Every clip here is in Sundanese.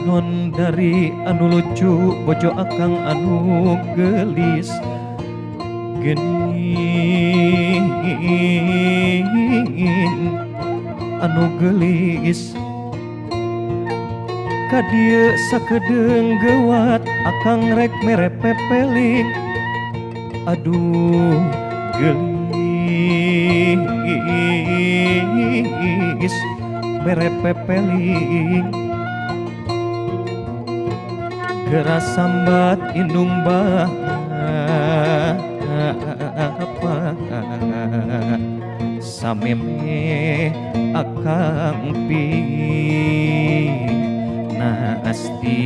non dari anu lucu bojo akang anu gelis gening anu gelis ka dieu sakedeung gewat akang rek mere pepeling aduh gelis mere pepeling geras sambat indung apa sameme akang pi nasti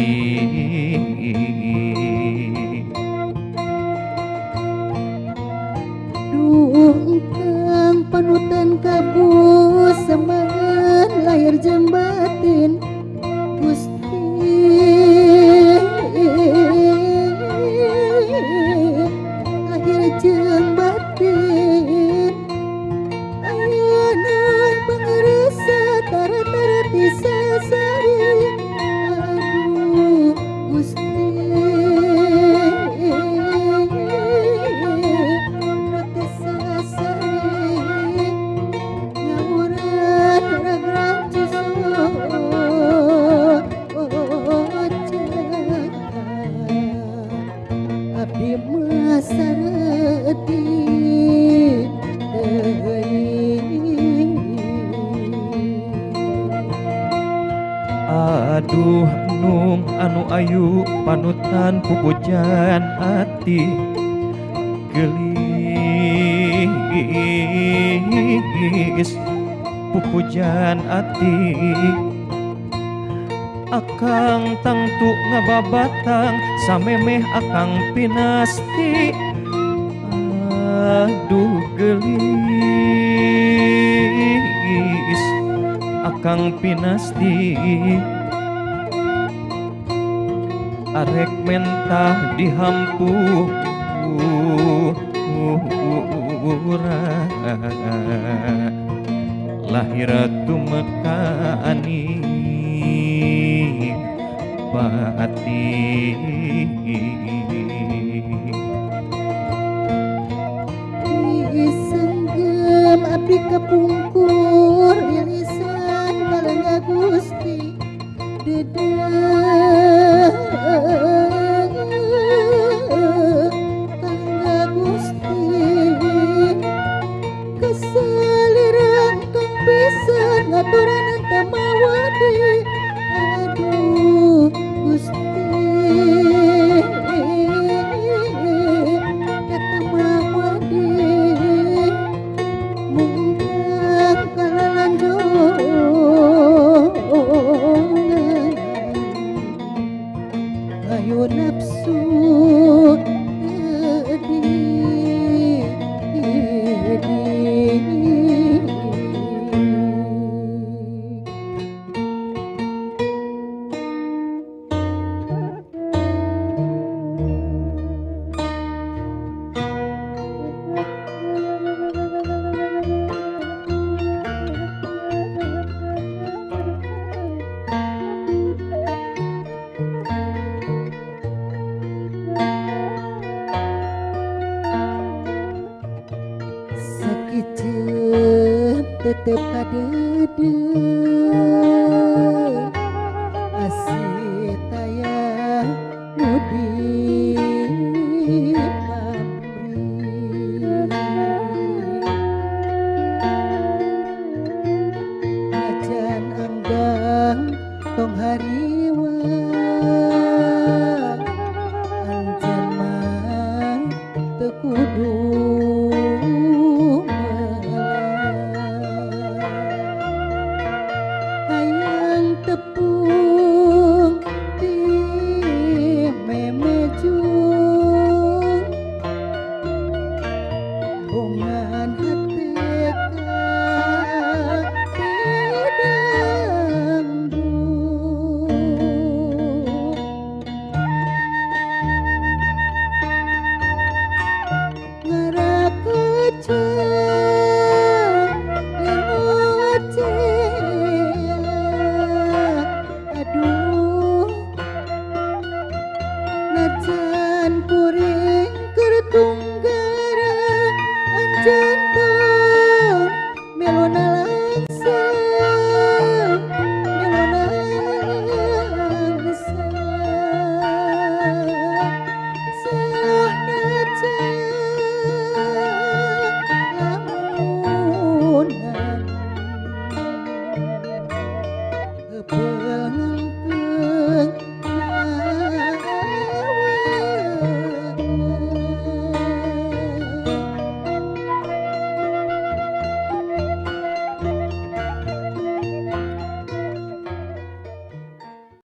Duungkang panutan kabus semangat lahir jeung batin Gusti lahir jeung batin ayeuna pangarasa tara-tara ti sasari aduh Gusti roti sasari ngawuran ragrang abdi masareti aduh nung anu ayu panutan pupujan ati gelis pupujan ati akang tangtu ngababatang samemeh akang pinasti aduh gelis akang pinasti arek mentah dihampu lahir tumekani batin isenggem abdi kapungkur irisan kalengga Gusti dedeh kalengga Gusti kesalirang kang pisan ngaturan teu mawadi aduh Gusti eta mawadi mungkang kalalanjongan ayo nafsu sakiceun tetep kadeudeung asih tayang mudi